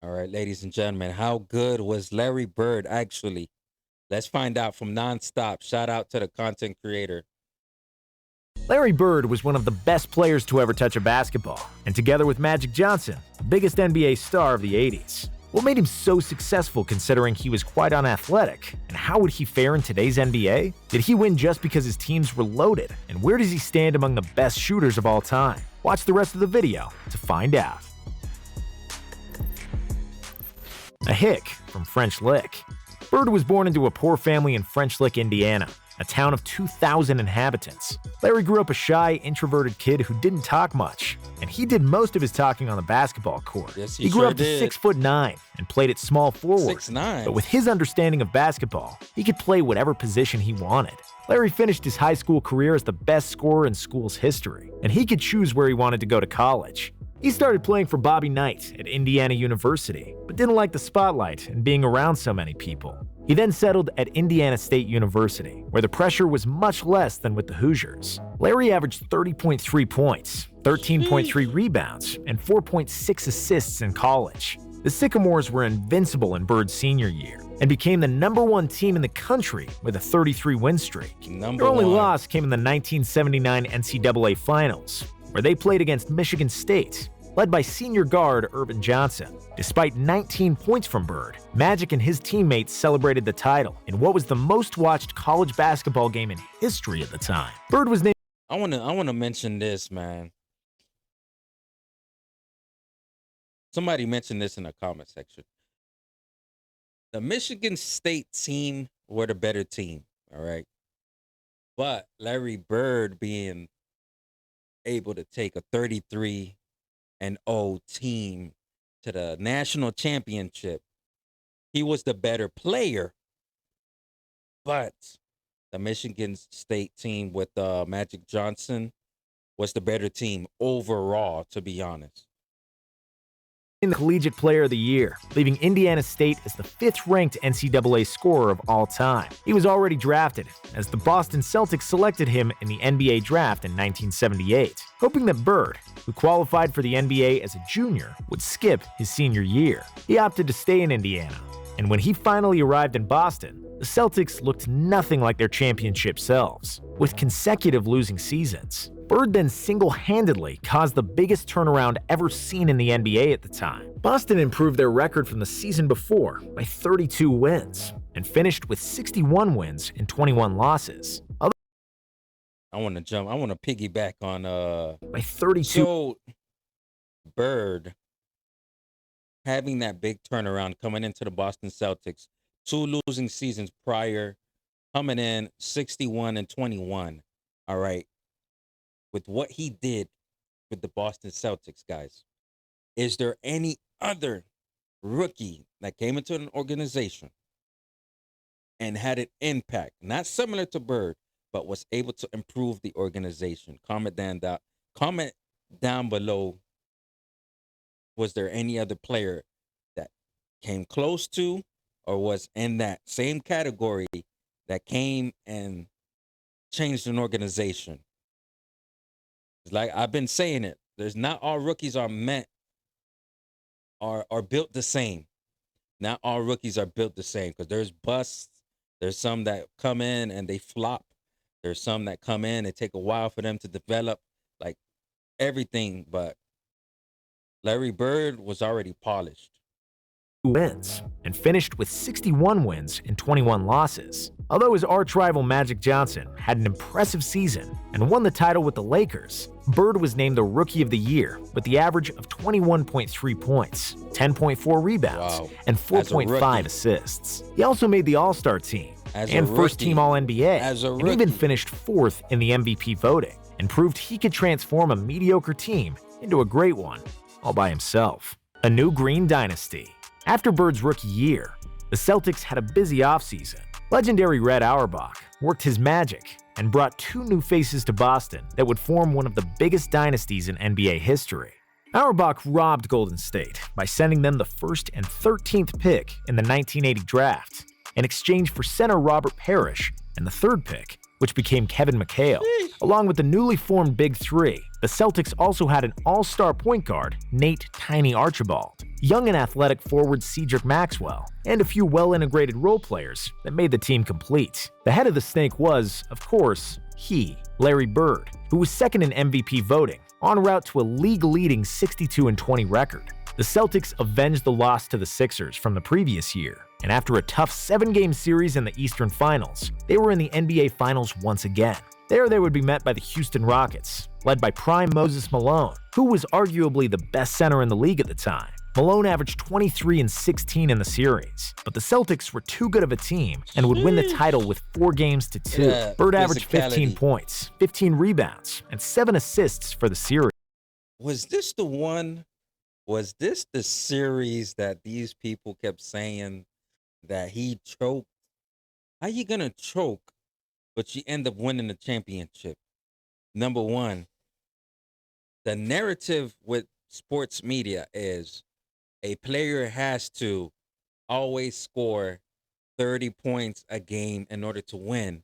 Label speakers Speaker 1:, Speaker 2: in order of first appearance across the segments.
Speaker 1: All right, ladies and gentlemen, how good was Larry Bird actually? Let's find out from Nonstop. Shout out to the content creator.
Speaker 2: Larry Bird was one of the best players to ever touch a basketball, and together with Magic Johnson, the biggest NBA star of the 80s. What made him so successful considering he was quite unathletic? And how would he fare in today's NBA? Did he win just because his teams were loaded? And where does he stand among the best shooters of all time? Watch the rest of the video to find out. A hick from French Lick. Bird was born into a poor family in French Lick, Indiana, a town of 2,000 inhabitants. Larry grew up a shy, introverted kid who didn't talk much, and he did most of his talking on the basketball court.
Speaker 1: Yes,
Speaker 2: he grew up to 6'9" and played at small forward.
Speaker 1: 6'9".
Speaker 2: But with his understanding of basketball, he could play whatever position he wanted. Larry finished his high school career as the best scorer in school's history, and he could choose where he wanted to go to college. He started playing for Bobby Knight at Indiana University, but didn't like the spotlight and being around so many people. He then settled at Indiana State University, where the pressure was much less than with the Hoosiers. Larry averaged 30.3 points, 13.3 rebounds, and 4.6 assists in college. The Sycamores were invincible in Bird's senior year and became the #1 team in the country with a 33-win streak. Their only loss came in the 1979 NCAA Finals, where they played against Michigan State, led by senior guard Irvin Johnson. Despite 19 points from Bird, Magic and his teammates celebrated the title in what was the most watched college basketball game in history at the time. Bird was named.
Speaker 1: I wanna mention this, man. Somebody mentioned this in the comment section. The Michigan State team were the better team, all right? But Larry Bird being able to take a 33-0 team to the national championship, he was the better player. But the Michigan State team with Magic Johnson was the better team overall, to be honest.
Speaker 2: The Collegiate Player of the Year, leaving Indiana State as the 5th-ranked NCAA scorer of all time. He was already drafted, as the Boston Celtics selected him in the NBA draft in 1978, hoping that Bird, who qualified for the NBA as a junior, would skip his senior year. He opted to stay in Indiana, and when he finally arrived in Boston, the Celtics looked nothing like their championship selves, with consecutive losing seasons. Bird then single-handedly caused the biggest turnaround ever seen in the NBA at the time. Boston improved their record from the season before by 32 wins and finished with 61 wins and 21 losses.
Speaker 1: I want to piggyback on
Speaker 2: by 32.
Speaker 1: So Bird having that big turnaround coming into the Boston Celtics, 2 losing seasons prior, coming in 61-21. All right. With what he did with the Boston Celtics, guys, is there any other rookie that came into an organization and had an impact, not similar to Bird, but was able to improve the organization? Comment down below. Was there any other player that came close to or was in that same category that came and changed an organization? Like I've been saying it, there's not all rookies are built the same. Not all rookies are built the same, because there's busts. There's some that come in and they flop. There's some that come in, it take a while for them to develop, like everything. But Larry Bird was already polished.
Speaker 2: Wins and finished with 61 wins and 21 losses. Although his arch-rival Magic Johnson had an impressive season and won the title with the Lakers, Bird was named the Rookie of the Year with the average of 21.3 points, 10.4 rebounds, and 4.5 assists. He also made the All-Star team and first-team All-NBA, and even finished 4th in the MVP voting, and proved he could transform a mediocre team into a great one all by himself. A new green dynasty. After Bird's rookie year, the Celtics had a busy offseason. Legendary Red Auerbach worked his magic and brought 2 new faces to Boston that would form one of the biggest dynasties in NBA history. Auerbach robbed Golden State by sending them the 1st and 13th pick in the 1980 draft in exchange for center Robert Parrish and the 3rd pick which became Kevin McHale. Along with the newly formed Big Three, the Celtics also had an all-star point guard, Nate "Tiny" Archibald, young and athletic forward Cedric Maxwell, and a few well-integrated role players that made the team complete. The head of the snake was, of course, Larry Bird, who was second in MVP voting, en route to a league-leading 62-20 record. The Celtics avenged the loss to the Sixers from the previous year, and after a tough 7-game series in the Eastern Finals, they were in the NBA Finals once again. There they would be met by the Houston Rockets, led by prime Moses Malone, who was arguably the best center in the league at the time. Malone averaged 23 and 16 in the series, but the Celtics were too good of a team and would win the title with 4-2.
Speaker 1: Yeah,
Speaker 2: Bird averaged 15
Speaker 1: physicality.
Speaker 2: points, 15 rebounds, and 7 assists for the series.
Speaker 1: Was this the one? Was this the series that these people kept saying that he choked? How you gonna choke, but you end up winning the championship? Number one, the narrative with sports media is a player has to always score 30 points a game in order to win.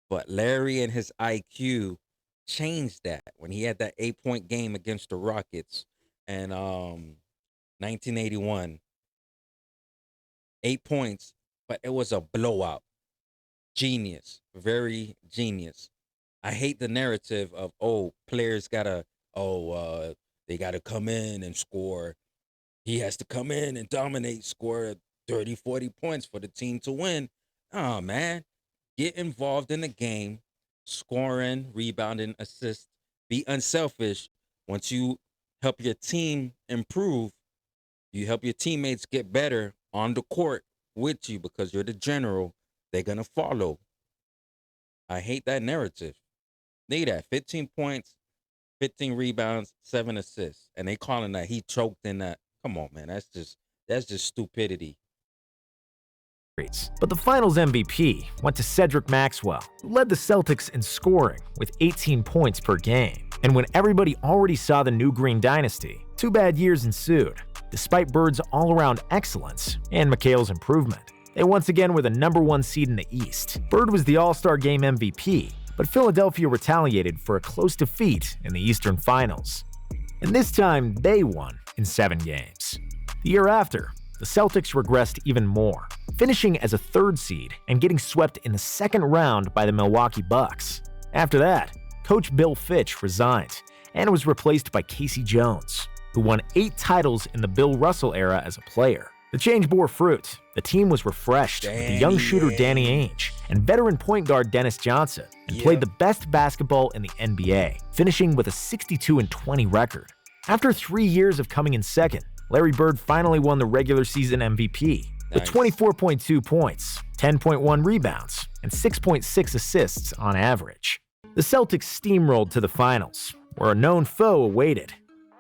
Speaker 1: But Larry and his IQ changed that when he had that 8-point game against the Rockets and 1981. 8 points, but it was a blowout. Genius, very genius. I hate the narrative of players gotta they gotta come in and score. He has to come in and dominate, score 30, 40 points for the team to win. Oh man, get involved in the game, scoring, rebounding, assist. Be unselfish. Once you help your team improve, you help your teammates get better on the court with you because you're the general. They're gonna follow. I hate that narrative. Need that 15 points, 15 rebounds, 7 assists, and they calling that he choked in that. Come on, man, that's just stupidity.
Speaker 2: But the Finals MVP went to Cedric Maxwell, who led the Celtics in scoring with 18 points per game. And when everybody already saw the new Green Dynasty, 2 bad years ensued. Despite Bird's all-around excellence and McHale's improvement, they once again were the #1 seed in the East. Bird was the All-Star Game MVP, but Philadelphia retaliated for a close defeat in the Eastern Finals. And this time, they won in 7 games. The year after, the Celtics regressed even more, finishing as a 3rd seed and getting swept in the 2nd round by the Milwaukee Bucks. After that, Coach Bill Fitch resigned and was replaced by Casey Jones, who won 8 titles in the Bill Russell era as a player. The change bore fruit. The team was refreshed with the young shooter Danny Ainge and veteran point guard Dennis Johnson, and played the best basketball in the NBA, finishing with a 62-20 record. After 3 years of coming in second, Larry Bird finally won the regular season MVP with 24.2 points, 10.1 rebounds, and 6.6 assists on average. The Celtics steamrolled to the finals, where a known foe awaited.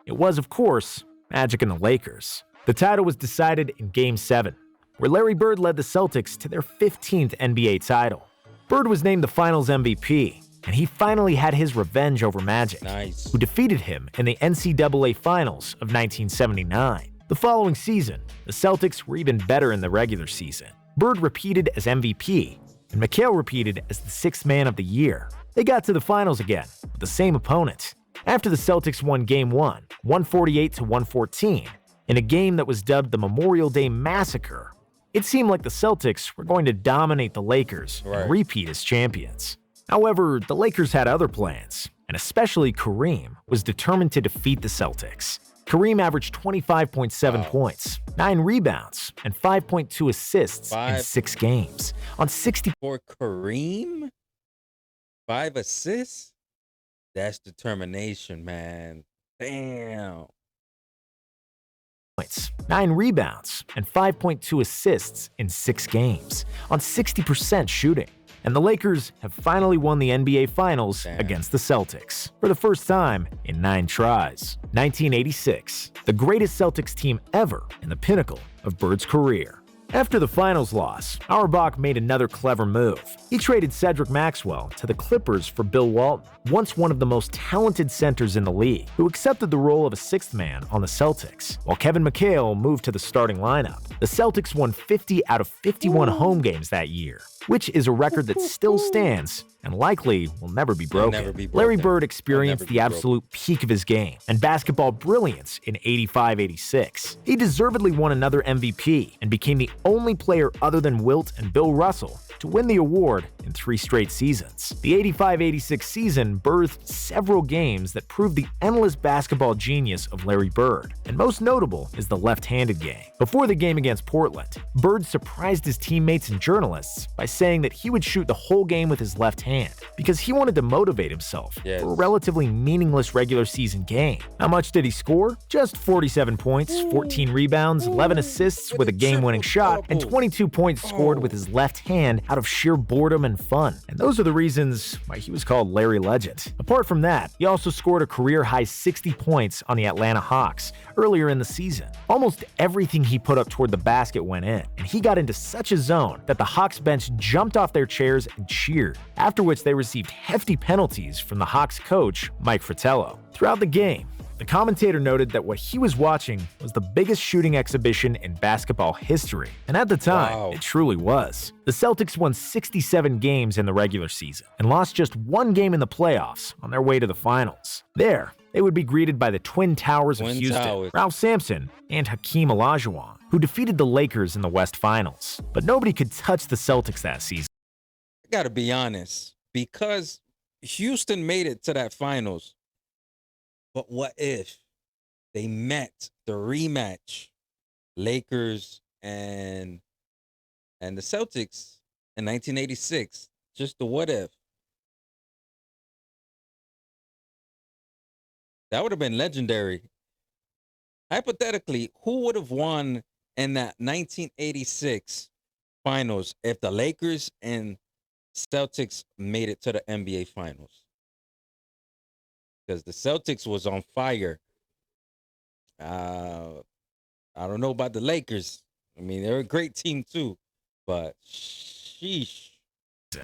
Speaker 2: It was, of course, Magic and the Lakers. The title was decided in Game 7, where Larry Bird led the Celtics to their 15th NBA title. Bird was named the Finals MVP, and he finally had his revenge over Magic, who defeated him in the NCAA Finals of 1979. The following season, the Celtics were even better in the regular season. Bird repeated as MVP, and McHale repeated as the 6th Man of the Year. They got to the finals again, with the same opponent. After the Celtics won Game 1, 148-114, in a game that was dubbed the Memorial Day Massacre, it seemed like the Celtics were going to dominate the Lakers and repeat as champions. However, the Lakers had other plans, and especially Kareem was determined to defeat the Celtics. Kareem averaged 25.7 points, 9 rebounds, and 5.2 assists in 6 games on 60.
Speaker 1: For Kareem, 5 assists? That's determination, man. Damn.
Speaker 2: 9 rebounds, and 5.2 assists in 6 games on 60% shooting. And the Lakers have finally won the NBA Finals against the Celtics for the first time in 9 tries. 1986, the greatest Celtics team ever and the pinnacle of Bird's career. After the finals loss, Auerbach made another clever move. He traded Cedric Maxwell to the Clippers for Bill Walton, once one of the most talented centers in the league, who accepted the role of a 6th man on the Celtics, while Kevin McHale moved to the starting lineup. The Celtics won 50 out of 51 home games that year, which is a record that still stands and likely will never be
Speaker 1: It'll
Speaker 2: broken.
Speaker 1: never be
Speaker 2: Larry
Speaker 1: broken.
Speaker 2: Bird
Speaker 1: It'll
Speaker 2: experienced
Speaker 1: never
Speaker 2: the
Speaker 1: be broken.
Speaker 2: absolute peak of his game and basketball brilliance in 85-86. He deservedly won another MVP and became the only player other than Wilt and Bill Russell to win the award in 3 straight seasons. The 85-86 season birthed several games that proved the endless basketball genius of Larry Bird, and most notable is the left-handed game. Before the game against Portland, Bird surprised his teammates and journalists by saying that he would shoot the whole game with his left hand because he wanted to motivate himself
Speaker 1: Yes.
Speaker 2: for a relatively meaningless regular season game. How much did he score? Just 47 points, 14 rebounds, 11 assists with a game-winning shot, and 22 points scored with his left hand out of sheer boredom and fun. And those are the reasons why he was called Larry Legend. Apart from that, he also scored a career-high 60 points on the Atlanta Hawks earlier in the season. Almost everything he put up toward the basket went in, and he got into such a zone that the Hawks bench jumped off their chairs and cheered, after which they received hefty penalties from the Hawks coach, Mike Fratello. Throughout the game, the commentator noted that what he was watching was the biggest shooting exhibition in basketball history, and at the time, it truly was. The Celtics won 67 games in the regular season and lost just 1 game in the playoffs on their way to the finals. There, they would be greeted by the Twin Towers of Houston, Ralph Sampson, and Hakeem Olajuwon, who defeated the Lakers in the West Finals. But nobody could touch the Celtics that season.
Speaker 1: I gotta be honest, because Houston made it to that finals. But what if they met the rematch, Lakers and the Celtics in 1986? Just the what if. That would have been legendary. Hypothetically, who would have won in that 1986 finals if the Lakers and Celtics made it to the NBA finals? Because the Celtics was on fire. I don't know about the Lakers. I mean, they're a great team too, but sheesh.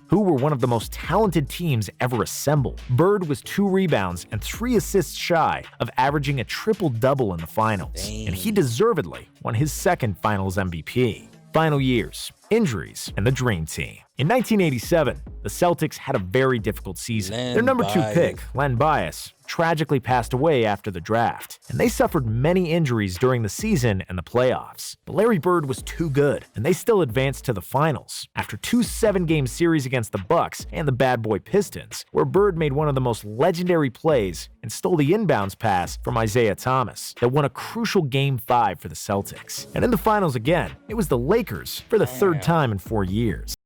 Speaker 2: Who were one of the most talented teams ever assembled. Bird was 2 rebounds and 3 assists shy of averaging a triple-double in the finals, and he deservedly won his second finals MVP. Final years, injuries, and the Dream Team. In 1987, the Celtics had a very difficult season. Their number 2 pick, Len Bias, tragically passed away after the draft, and they suffered many injuries during the season and the playoffs. But Larry Bird was too good, and they still advanced to the finals after 2 7-game series against the Bucks and the Bad Boy Pistons, where Bird made one of the most legendary plays and stole the inbounds pass from Isaiah Thomas that won a crucial Game 5 for the Celtics. And in the finals again, it was the Lakers for the 3rd time in 4 years.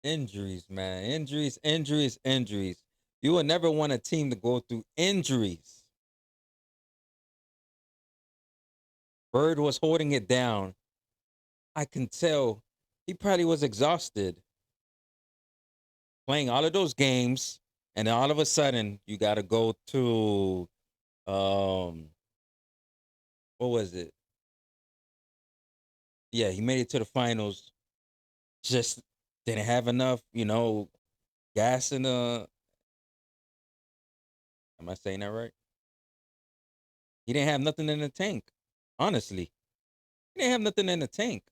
Speaker 1: Injuries, man. Injuries. You will never want a team to go through injuries. Bird was holding it down. I can tell he probably was exhausted playing all of those games, and then all of a sudden you got to go to what was it? Yeah, he made it to the finals. Just didn't have enough, gas in the. Am I saying that right? He didn't have nothing in the tank. Honestly, he didn't have nothing in the tank.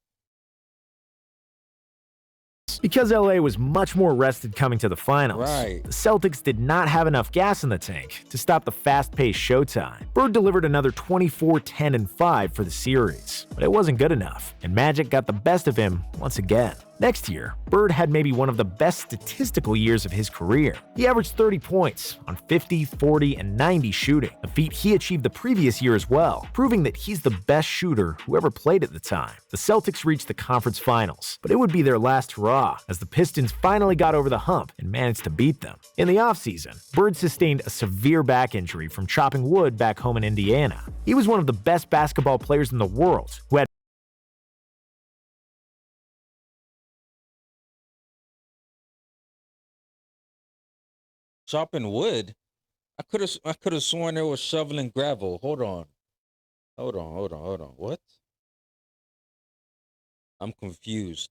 Speaker 2: Because LA was much more rested coming to the finals,
Speaker 1: Right.
Speaker 2: the Celtics did not have enough gas in the tank to stop the fast-paced showtime. Bird delivered another 24, 10, and 5 for the series, but it wasn't good enough, and Magic got the best of him once again. Next year, Bird had maybe one of the best statistical years of his career. He averaged 30 points on 50, 40, and 90 shooting, a feat he achieved the previous year as well, proving that he's the best shooter who ever played at the time. The Celtics reached the conference finals, but it would be their last hurrah as the Pistons finally got over the hump and managed to beat them. In the offseason, Bird sustained a severe back injury from chopping wood back home in Indiana. He was one of the best basketball players in the world who had
Speaker 1: Chopping wood. I could have sworn they was shoveling gravel. Hold on. What? I'm confused.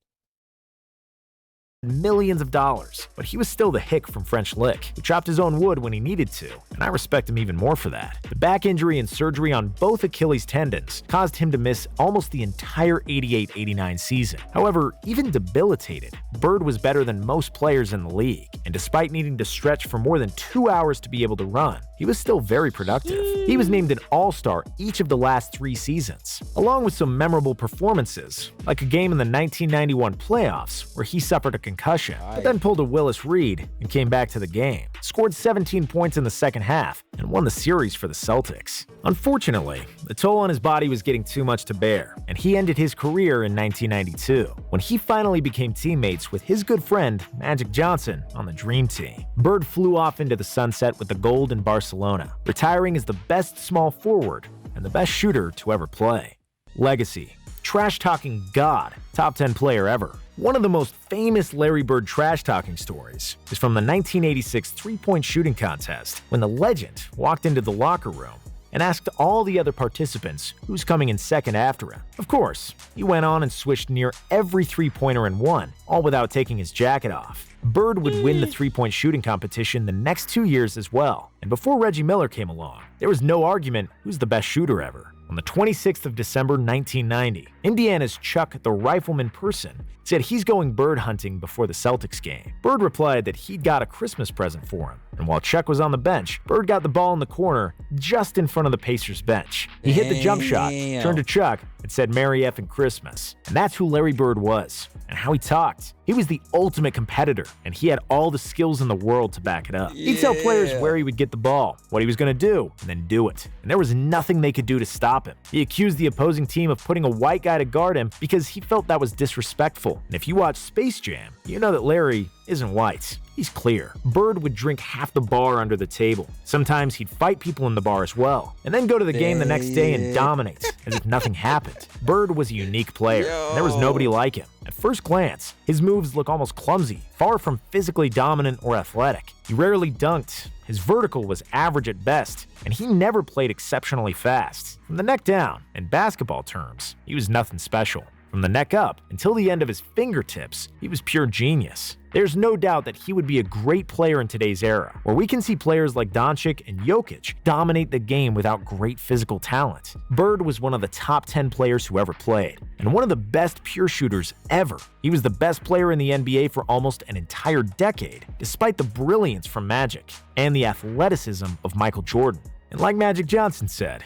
Speaker 2: millions of dollars, but he was still the hick from French Lick, who chopped his own wood when he needed to, and I respect him even more for that. The back injury and surgery on both Achilles tendons caused him to miss almost the entire 88-89 season. However, even debilitated, Bird was better than most players in the league, and despite needing to stretch for more than 2 hours to be able to run, he was still very productive. He was named an All-Star each of the last 3 seasons, along with some memorable performances, like a game in the 1991 playoffs where he suffered a concussion, but then pulled a Willis Reed and came back to the game, scored 17 points in the second half, and won the series for the Celtics. Unfortunately, the toll on his body was getting too much to bear, and he ended his career in 1992, when he finally became teammates with his good friend Magic Johnson on the Dream Team. Bird flew off into the sunset with the gold in Barcelona, retiring as the best small forward and the best shooter to ever play. Legacy. Trash-talking god, top 10 player ever. One of the most famous Larry Bird trash-talking stories is from the 1986 three-point shooting contest, when the legend walked into the locker room and asked all the other participants who's coming in second after him. Of course, he went on and swished near every three-pointer and won, all without taking his jacket off. Bird would win the three-point shooting competition the next 2 years as well, and before Reggie Miller came along, there was no argument who's the best shooter ever. On the 26th of December 1990, Indiana's Chuck the Rifleman Person said he's going bird hunting before the Celtics game. Bird replied that he'd got a Christmas present for him, and while Chuck was on the bench, Bird got the ball in the corner just in front of the Pacers bench. He hit the jump shot, turned to Chuck, and said Merry effing Christmas. And that's who Larry Bird was, and how he talked. He was the ultimate competitor, and he had all the skills in the world to back it up. He'd tell players where he would get the ball, what he was going to do, and then do it. And there was nothing they could do to stop him. He accused the opposing team of putting a white guy to guard him because he felt that was disrespectful. And if you watch Space Jam, you know that Larry isn't white. He's clear. Bird would drink half the bar under the table. Sometimes he'd fight people in the bar as well, and then go to the game the next day and dominate as if nothing happened. Bird was a unique player, and there was nobody like him. At first glance, his moves look almost clumsy, far from physically dominant or athletic. He rarely dunked, his vertical was average at best, and he never played exceptionally fast. From the neck down, in basketball terms, he was nothing special. From the neck up until the end of his fingertips, he was pure genius. There's no doubt that he would be a great player in today's era, where we can see players like Doncic and Jokic dominate the game without great physical talent. Bird was one of the top 10 players who ever played, and one of the best pure shooters ever. He was the best player in the NBA for almost an entire decade, despite the brilliance from Magic and the athleticism of Michael Jordan. And like Magic Johnson said,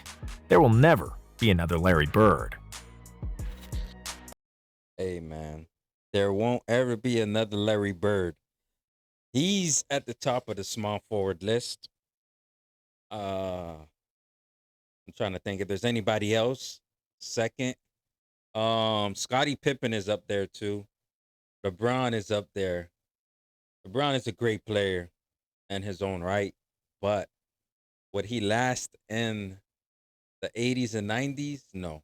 Speaker 2: there will never be another Larry Bird.
Speaker 1: Hey, man, there won't ever be another Larry Bird. He's at the top of the small forward list. I'm trying to think if there's anybody else. Second, Scottie Pippen is up there too. LeBron is up there. LeBron is a great player in his own right, but would he last in the 80s and 90s? No.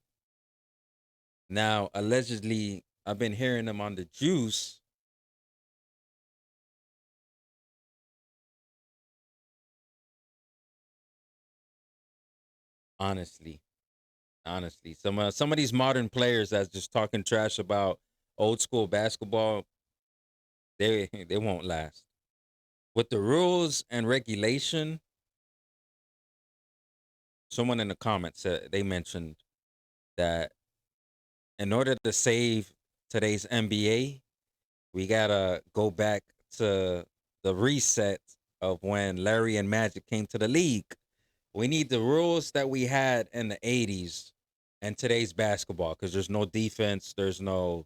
Speaker 1: Now, allegedly, I've been hearing him on the juice. Honestly, some of these modern players that's just talking trash about old school basketball, they won't last. With the rules and regulation, someone in the comments said they mentioned that in order to save today's NBA, we gotta go back to the reset of when Larry and Magic came to the league. We need the rules that we had in the 80s and today's basketball, because there's no defense, there's no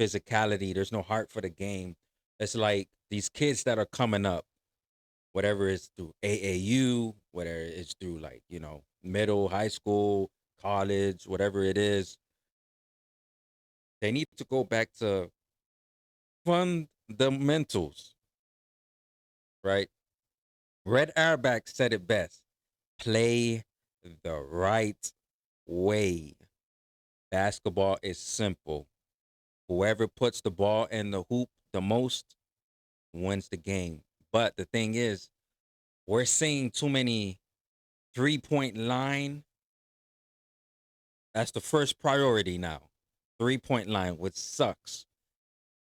Speaker 1: physicality, there's no heart for the game. It's like these kids that are coming up, whatever it's through AAU, whether it's through like, middle, high school, college, whatever it is, they need to go back to fundamentals, right? Red Auerbach said it best. Play the right way. Basketball is simple. Whoever puts the ball in the hoop the most wins the game. But the thing is, we're seeing too many 3-point line. That's the first priority now. 3-point line, which sucks.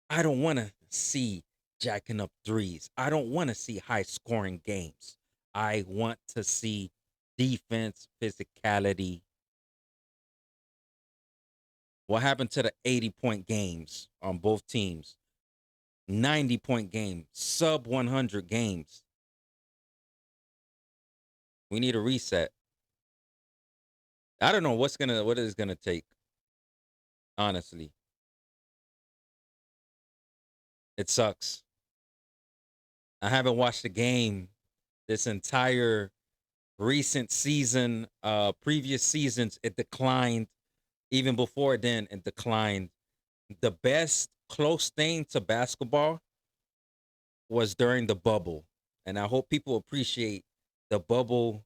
Speaker 1: I don't want to see jacking up threes. I don't want to see high scoring games. I want to see defense, physicality. What happened to the 80-point games on both teams? 90-point games, sub 100 games. We need a reset. I don't know what it's gonna take. Honestly, it sucks. I haven't watched a game this entire recent season. Previous seasons, it declined. Even before then, it declined. The best close thing to basketball was during the bubble. And I hope people appreciate the bubble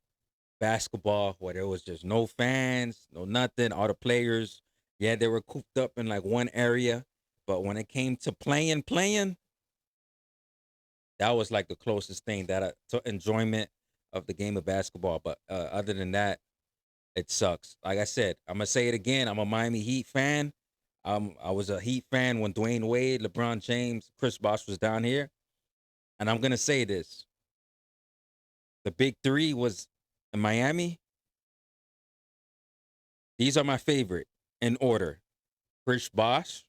Speaker 1: basketball where there was just no fans, no nothing, all the players. Yeah, they were cooped up in like one area. But when it came to playing, that was like the closest thing that to enjoyment of the game of basketball. But other than that, it sucks. Like I said, I'm gonna say it again. I'm a Miami Heat fan. I was a Heat fan when Dwayne Wade, LeBron James, Chris Bosh was down here. And I'm gonna say this: the big three was in Miami. These are my favorite in order. Chris Bosh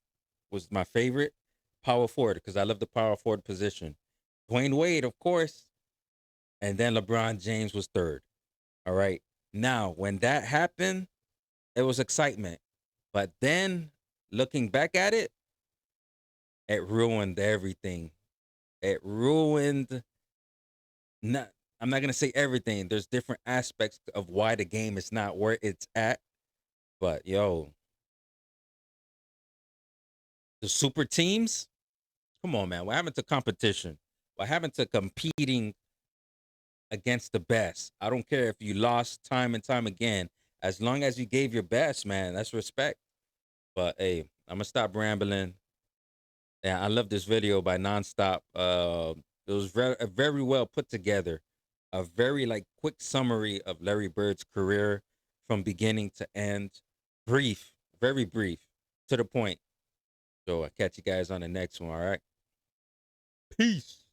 Speaker 1: was my favorite power forward because I love the power forward position. Dwayne Wade, of course, and then LeBron James was third. All right. Now, when that happened, it was excitement. But then looking back at it, it ruined everything. It ruined not I'm not gonna say everything. There's different aspects of why the game is not where it's at. But yo, the super teams, come on, man. What happened to competition? What happened to competing against the best? I don't care if you lost time and time again. As long as you gave your best, man, that's respect. But hey, I'm gonna stop rambling. Yeah, I love this video by Nonstop. It was very well put together. A very like quick summary of Larry Bird's career from beginning to end. Brief, very brief, to the point. So I'll catch you guys on the next one. All right. Peace.